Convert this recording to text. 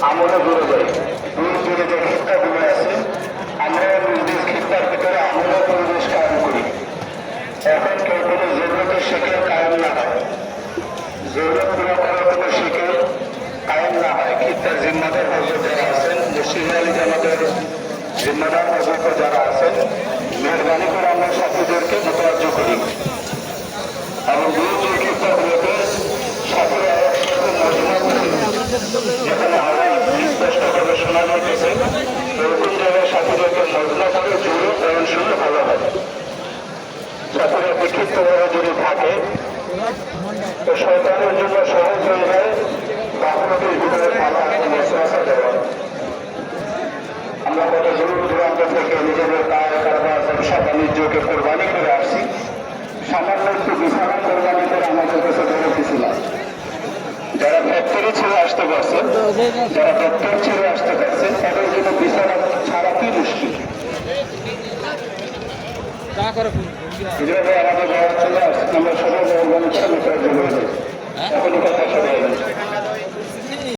আমলও জুড়ে যায় দূর জুড়ে যে খিত্তাগুলো আছে আমরা নিজ খিত্তার ভিতরে আমলও পরিবেশ কায়ন করি। এখন কেউ কোনো জরুরতের শিখে কায়েম না হয়, জরুরত পুরো করার কোনো শিখে কায়েম না হয়। খিত্তার জিম্মাদার হজরত যারা আছেন, মুর্শিদ আলী জামাতের জিম্মাদার হজরত যারা আছেন, মেহরবানি করে আমরা সাথীদেরকে মোতাবজ্জ করি এবং দূর দূর খিত্তাগুলোতে সাথীরা একসাথে মজমা করে যেখানে আরো স্পষ্টভাবে শোনা যাইতেছে এরকম জায়গায় সাথীদেরকে মজমা করে জুড়ে বয়ান শুনলে ভালো হয়। সাথীরা বিক্ষিপ্তভাবে যদি থাকে তো শয়তানের জন্য সহজ হয়ে যায় বাহনটির ভিতরে পালা মশলাসা দেওয়া। আমরা কত দূর দূরান্ত থেকে নিজেদের কাজ কারবার ব্যবসা বাণিজ্যকে কোরবানি করে আসছি, সামান্য একটু বিছানা কোরবানি করে আমাদের কাছে ধরে দিয়েছিলাম। যারা ফ্যাক্টরি ছেড়ে আসতে পারছেন, যারা দপ্তর ছেড়ে আসতে পারছেন, তাদের জন্য বিছানা ছাড়া কি মুশকিল। আমাদের যারা চলে আসছে আমরা সবাই কোরবানি ছাড়া জন্য এখনই কথা সবাই